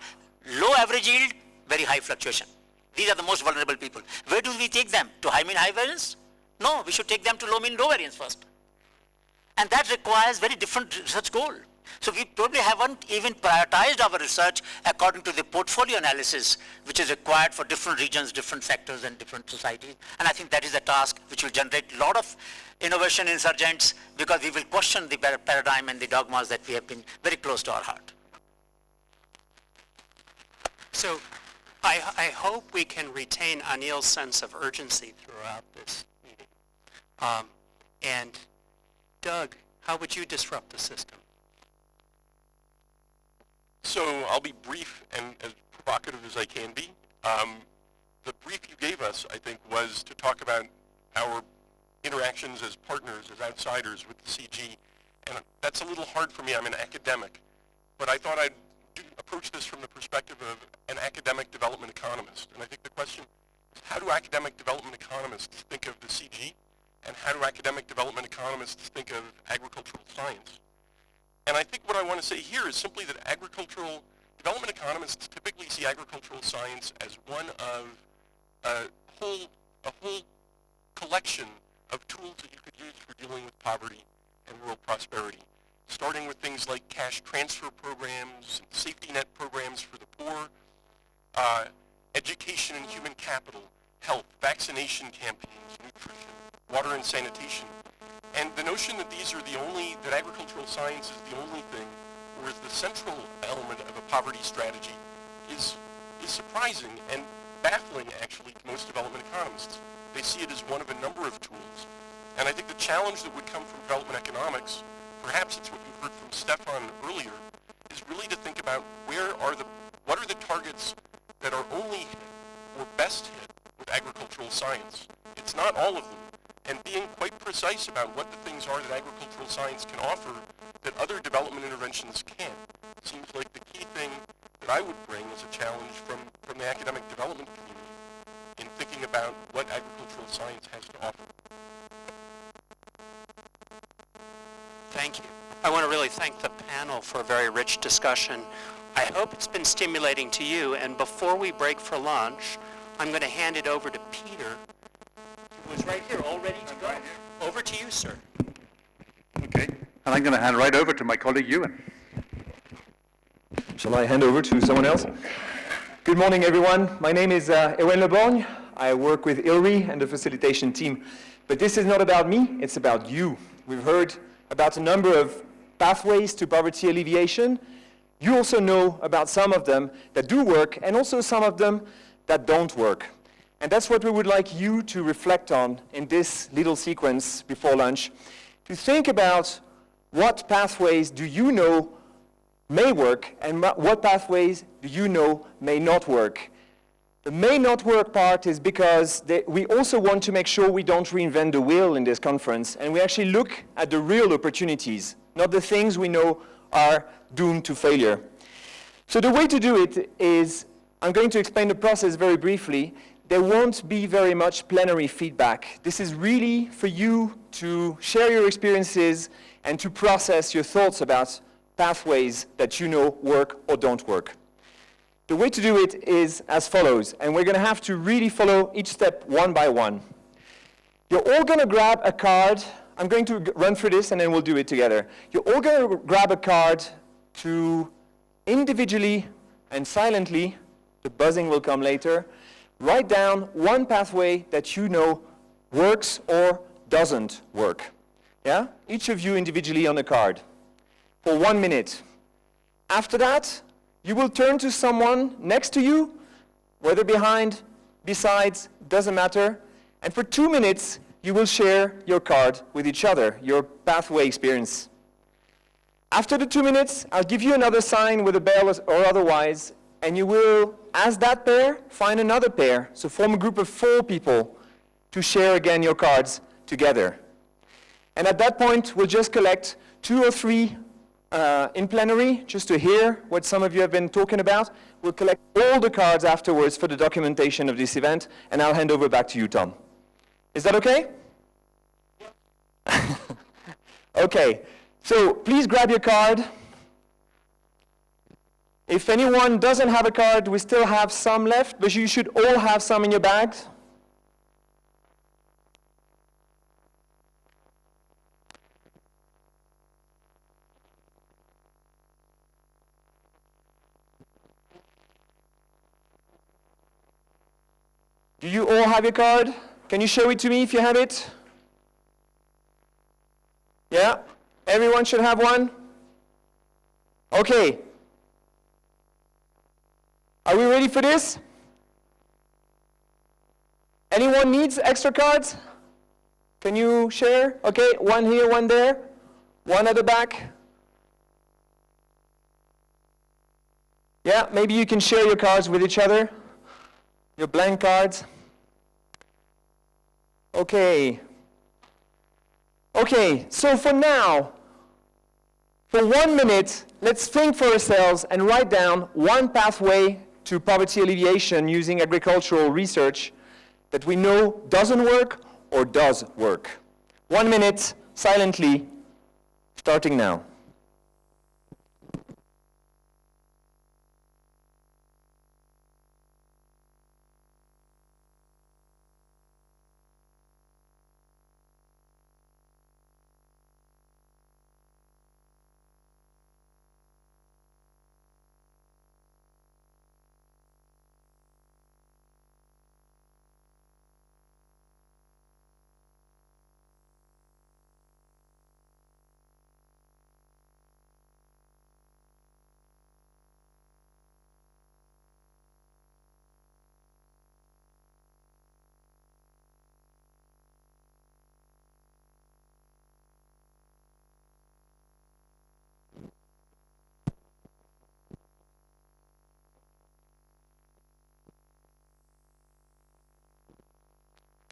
low average yield, very high fluctuation. These are the most vulnerable people. Where do we take them? To high mean, high variance? No, we should take them to low mean, low variance first. And that requires very different research goal. So we probably haven't even prioritized our research according to the portfolio analysis, which is required for different regions, different sectors, and different societies. And I think that is a task which will generate a lot of innovation insurgents, because we will question the paradigm and the dogmas that we have been very close to our heart. So I hope we can retain Anil's sense of urgency throughout this meeting. And Doug, how would you disrupt the system? So I'll be brief and as provocative as I can be. The brief you gave us, I think, was to talk about our interactions as partners, as outsiders with the CG. And that's a little hard for me. I'm an academic. But I thought I'd approach this from the perspective of an academic development economist. And I think the question is, how do academic development economists think of the CG? And how do academic development economists think of agricultural science? And I think what I want to say here is simply that agricultural development economists typically see agricultural science as one of a whole collection of tools that you could use for dealing with poverty and rural prosperity, starting with things like cash transfer programs, and safety net programs for the poor, education and human capital, health, vaccination campaigns, nutrition, water and sanitation. And the notion that that agricultural science is the only thing, or is the central element of a poverty strategy, is surprising and baffling, actually, to most development economists. They see it as one of a number of tools. And I think the challenge that would come from development economics, perhaps it's what you heard from Stefan earlier, is really to think about what are the targets that are only hit or best hit with agricultural science. It's not all of them. And being quite precise about what the things are that agricultural science can offer that other development interventions can't seems like the key thing that I would bring as a challenge from the academic development community in thinking about what agricultural science has to offer. Thank you. I want to really thank the panel for a very rich discussion. I hope it's been stimulating to you, and before we break for lunch, I'm going to hand it over to Peter, who is right here, all ready to go. Over to you, sir. Okay, and I'm going to hand right over to my colleague Ewan. Shall I hand over to someone else? Good morning, everyone. My name is Ewan Leborgne. I work with ILRI and the facilitation team. But this is not about me, it's about you. We've heard about a number of pathways to poverty alleviation. You also know about some of them that do work and also some of them that don't work. And that's what we would like you to reflect on in this little sequence before lunch, to think about what pathways do you know may work and what pathways do you know may not work. The may not work part is because we also want to make sure we don't reinvent the wheel in this conference and we actually look at the real opportunities, not the things we know are doomed to failure. So the way to do it is, I'm going to explain the process very briefly. There won't be very much plenary feedback. This is really for you to share your experiences and to process your thoughts about pathways that you know work or don't work. The way to do it is as follows, and we're going to have to really follow each step one by one. You're all going to grab a card. I'm going to run through this and then we'll do it together. You're all going to grab a card to individually and silently, the buzzing will come later, write down one pathway that you know works or doesn't work. Yeah? Each of you individually on a card for 1 minute. After that, you will turn to someone next to you, whether behind, besides, doesn't matter, and for 2 minutes, you will share your card with each other, your pathway experience. After the 2 minutes, I'll give you another sign with a bell or otherwise, and you will, as that pair, find another pair. So form a group of 4 people to share again your cards together. And at that point, we'll just collect 2 or 3 in plenary, just to hear what some of you have been talking about. We'll collect all the cards afterwards for the documentation of this event, and I'll hand over back to you, Tom. Is that okay? Yeah. Okay, so please grab your card. If anyone doesn't have a card, we still have some left, but you should all have some in your bags. Do you all have your card? Can you show it to me if you have it? Yeah? Everyone should have one? Okay. Are we ready for this? Anyone needs extra cards? Can you share? Okay, one here, one there. One at the back. Yeah, maybe you can share your cards with each other. Your blank cards. Okay. Okay, so for now, for 1 minute, let's think for ourselves and write down one pathway to poverty alleviation using agricultural research that we know doesn't work or does work. 1 minute, silently, starting now.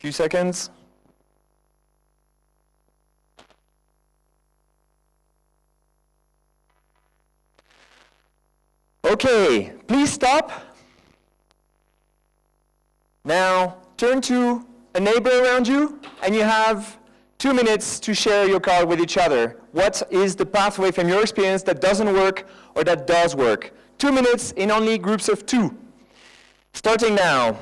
Few seconds. Okay, please stop. Now, turn to a neighbor around you, and you have 2 minutes to share your card with each other. What is the pathway from your experience that doesn't work or that does work? 2 minutes in only groups of 2. Starting now.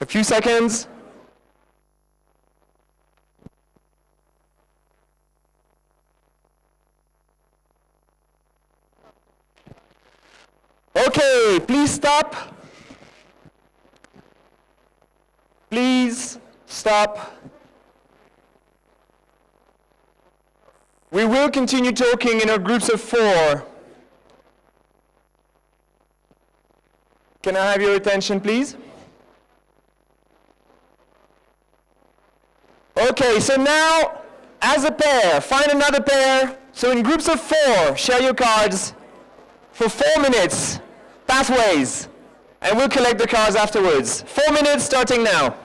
A few seconds. Okay, please stop. Please stop. We will continue talking in our groups of 4. Can I have your attention, please? Okay, so now, as a pair, find another pair. So in groups of 4, share your cards for 4 minutes, pathways, and we'll collect the cards afterwards. 4 minutes starting now.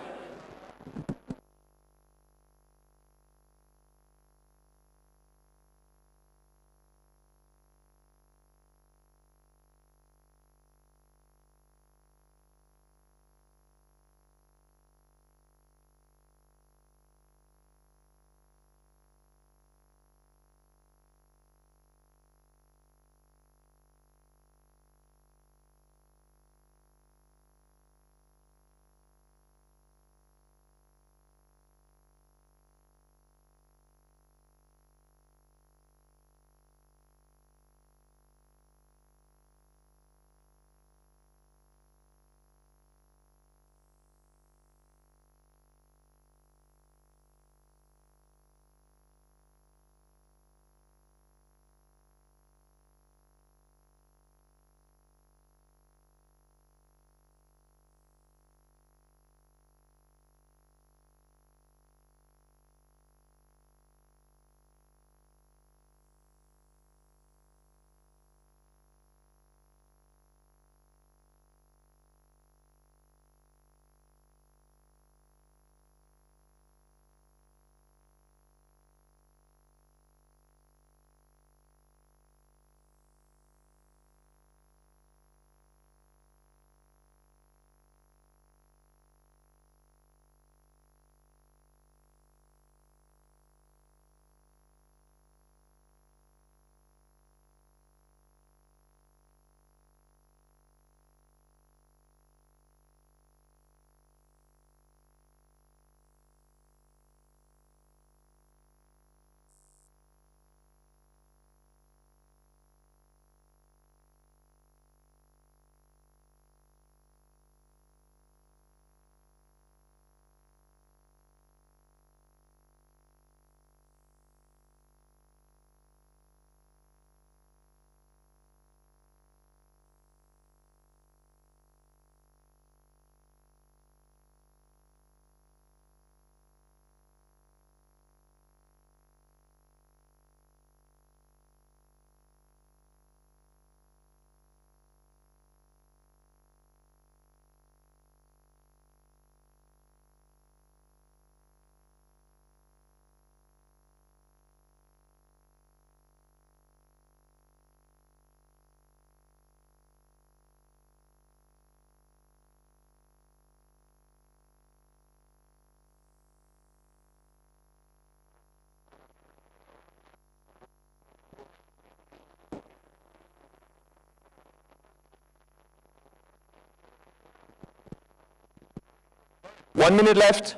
1 minute left.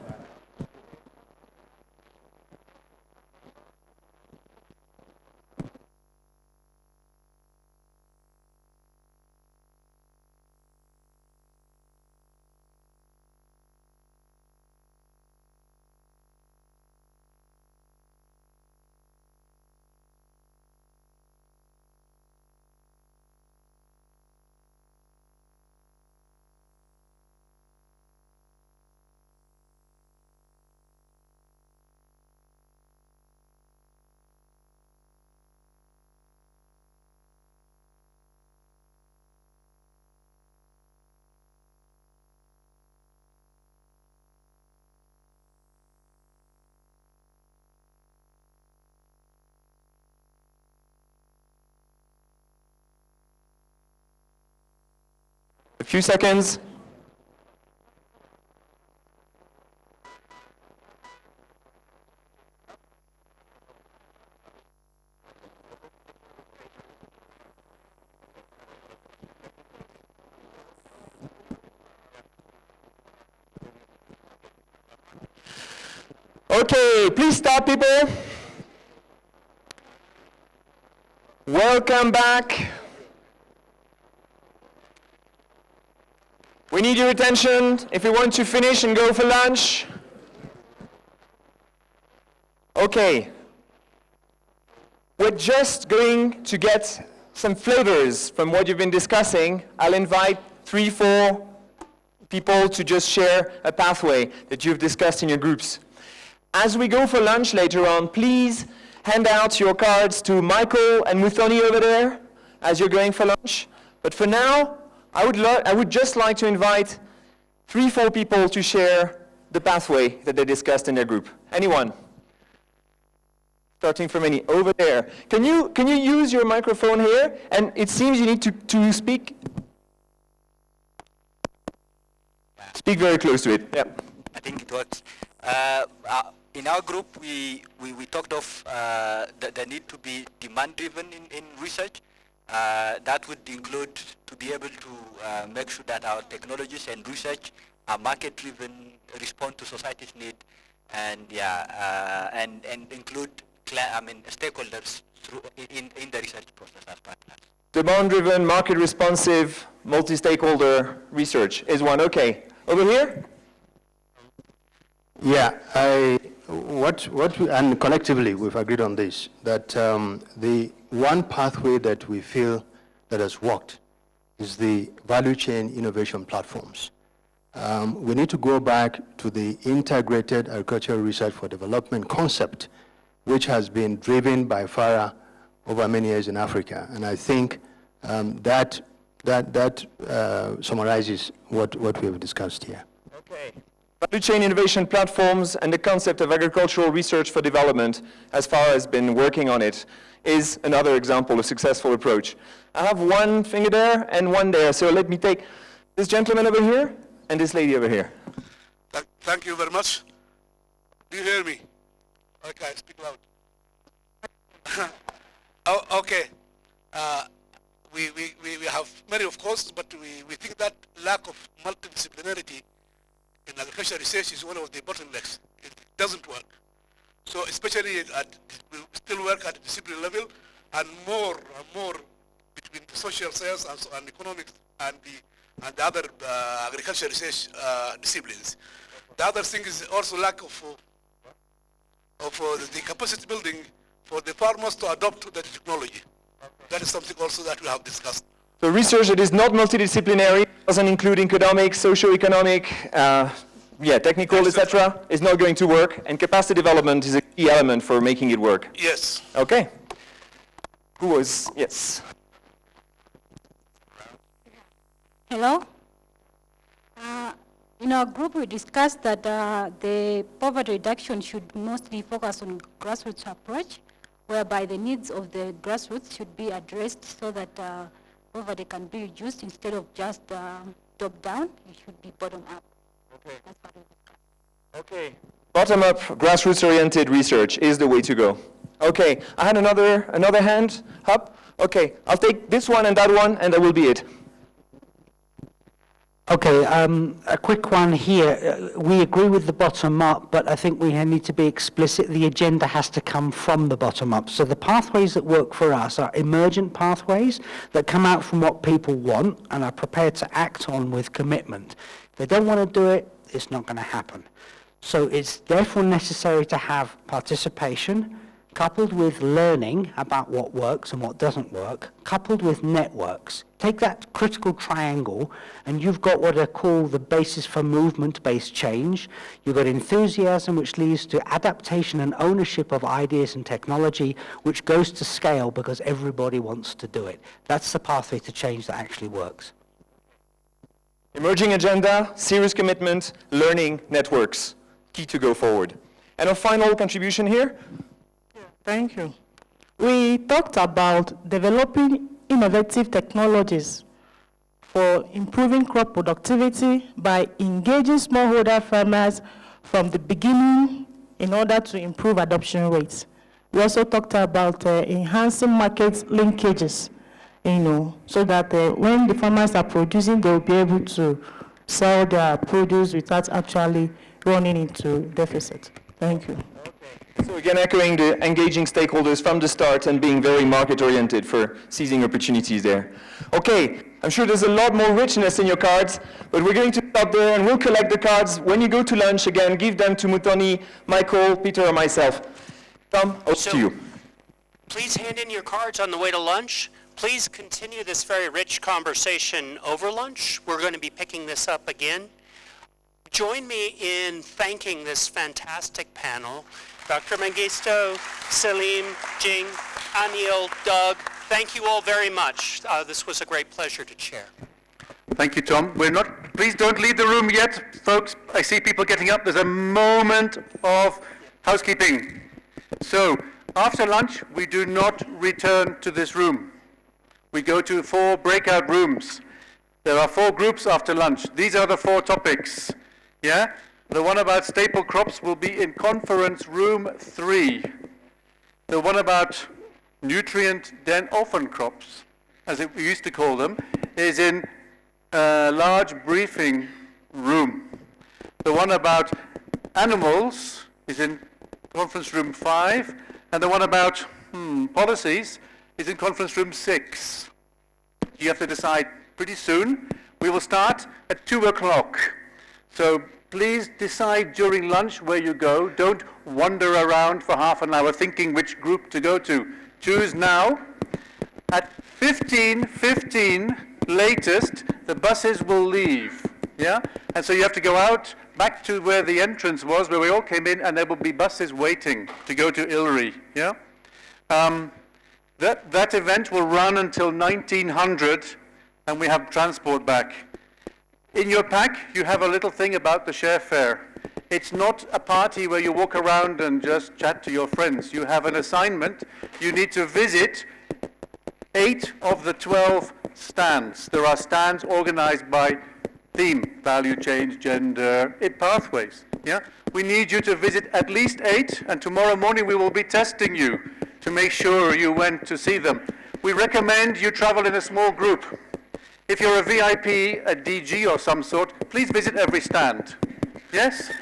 A few seconds. Okay, please stop, people. Welcome back. We need your attention if we want to finish and go for lunch. Okay. We're just going to get some flavors from what you've been discussing. I'll invite 3-4 people to just share a pathway that you've discussed in your groups. As we go for lunch later on, please hand out your cards to Michael and Muthoni over there as you're going for lunch. But for now, I would just like to invite 3-4 people to share the pathway that they discussed in their group. Anyone? Starting from any over there. Can you use your microphone here? And it seems you need to speak. Speak very close to it. Yeah. I think it works. In our group, we talked of the need to be demand-driven in research. That would include to be able to make sure that our technologies and research are market-driven, respond to society's need, and and include stakeholders in the research process as partners. Demand-driven, market-responsive, multi-stakeholder research is one. Okay, over here. Yeah, and collectively we've agreed on this, that the one pathway that we feel that has worked is the value chain innovation platforms. We need to go back to the integrated agricultural research for development concept, which has been driven by FARA over many years in Africa. And I think that summarizes what we have discussed here. Okay. Value chain innovation platforms and the concept of agricultural research for development, as FARA has been working on it, is another example of successful approach. I have one finger there and one there, so let me take this gentleman over here and this lady over here. Thank you very much. Do you hear me? Okay, speak loud. Okay. We have many, of course, but we think that lack of multidisciplinarity in agricultural research is one of the bottlenecks. It doesn't work. So especially we still work at the discipline level, and more between the social science and economics and the other agricultural research disciplines. The other thing is also lack of the capacity building for the farmers to adopt the technology. That is something also that we have discussed. So research that is not multidisciplinary, doesn't include economics, socio-economic, technical, etc., is not going to work, and capacity development is a key element for making it work. Yes. Okay. Who was, yes. Hello. In our group, we discussed that the poverty reduction should mostly focus on grassroots approach, whereby the needs of the grassroots should be addressed so that poverty can be reduced instead of just top-down. It should be bottom-up. Okay. That's what we discussed. Okay. Bottom-up, grassroots-oriented research is the way to go. Okay. I had another hand up. Okay. I'll take this one and that will be it. Okay, a quick one here. We agree with the bottom up, but I think we need to be explicit. The agenda has to come from the bottom up. So the pathways that work for us are emergent pathways that come out from what people want and are prepared to act on with commitment. If they don't want to do it, it's not going to happen. So it's therefore necessary to have participation, coupled with learning about what works and what doesn't work, coupled with networks. Take that critical triangle, and you've got what I call the basis for movement-based change. You've got enthusiasm, which leads to adaptation and ownership of ideas and technology, which goes to scale because everybody wants to do it. That's the pathway to change that actually works. Emerging agenda, serious commitment, learning, networks. Key to go forward. And a final contribution here. Thank you. We talked about developing innovative technologies for improving crop productivity by engaging smallholder farmers from the beginning in order to improve adoption rates. We also talked about enhancing market linkages, so that when the farmers are producing, they will be able to sell their produce without actually running into deficit. Thank you. So again, echoing the engaging stakeholders from the start and being very market-oriented for seizing opportunities there. Okay, I'm sure there's a lot more richness in your cards, but we're going to stop there and we'll collect the cards. When you go to lunch, again, give them to Mutoni, Michael, Peter, or myself. Tom, over to you. Please hand in your cards on the way to lunch. Please continue this very rich conversation over lunch. We're going to be picking this up again. Join me in thanking this fantastic panel. Dr. Mengistu, Salim, Jing, Anil, Doug, thank you all very much. This was a great pleasure to chair. Thank you, Tom. Please don't leave the room yet, folks. I see people getting up. There's a moment of housekeeping. So, after lunch, we do not return to this room. We go to 4 breakout rooms. There are 4 groups after lunch. These are the 4 topics. Yeah? The one about staple crops will be in conference room 3. The one about nutrient-dense orphan crops, as we used to call them, is in a large briefing room. The one about animals is in conference room 5, and the one about policies is in conference room 6. You have to decide pretty soon. We will start at 2 o'clock. So please decide during lunch where you go. Don't wander around for half an hour thinking which group to go to. Choose now. At 15:15 latest, the buses will leave. Yeah? And so you have to go out back to where the entrance was, where we all came in, and there will be buses waiting to go to Ilri. Yeah? That event will run until 1900, and we have transport back. In your pack, you have a little thing about the share fair. It's not a party where you walk around and just chat to your friends. You have an assignment. You need to visit 8 of the 12 stands. There are stands organized by theme, value change, gender, pathways. Yeah? We need you to visit at least 8, and tomorrow morning we will be testing you to make sure you went to see them. We recommend you travel in a small group. If you're a VIP, a DG or some sort, please visit every stand. Yes?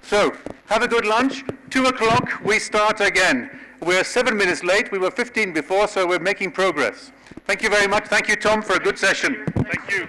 So, have a good lunch. 2 o'clock, we start again. We're 7 minutes late. We were 15 before, so we're making progress. Thank you very much. Thank you, Tom, for a good session. Thank you.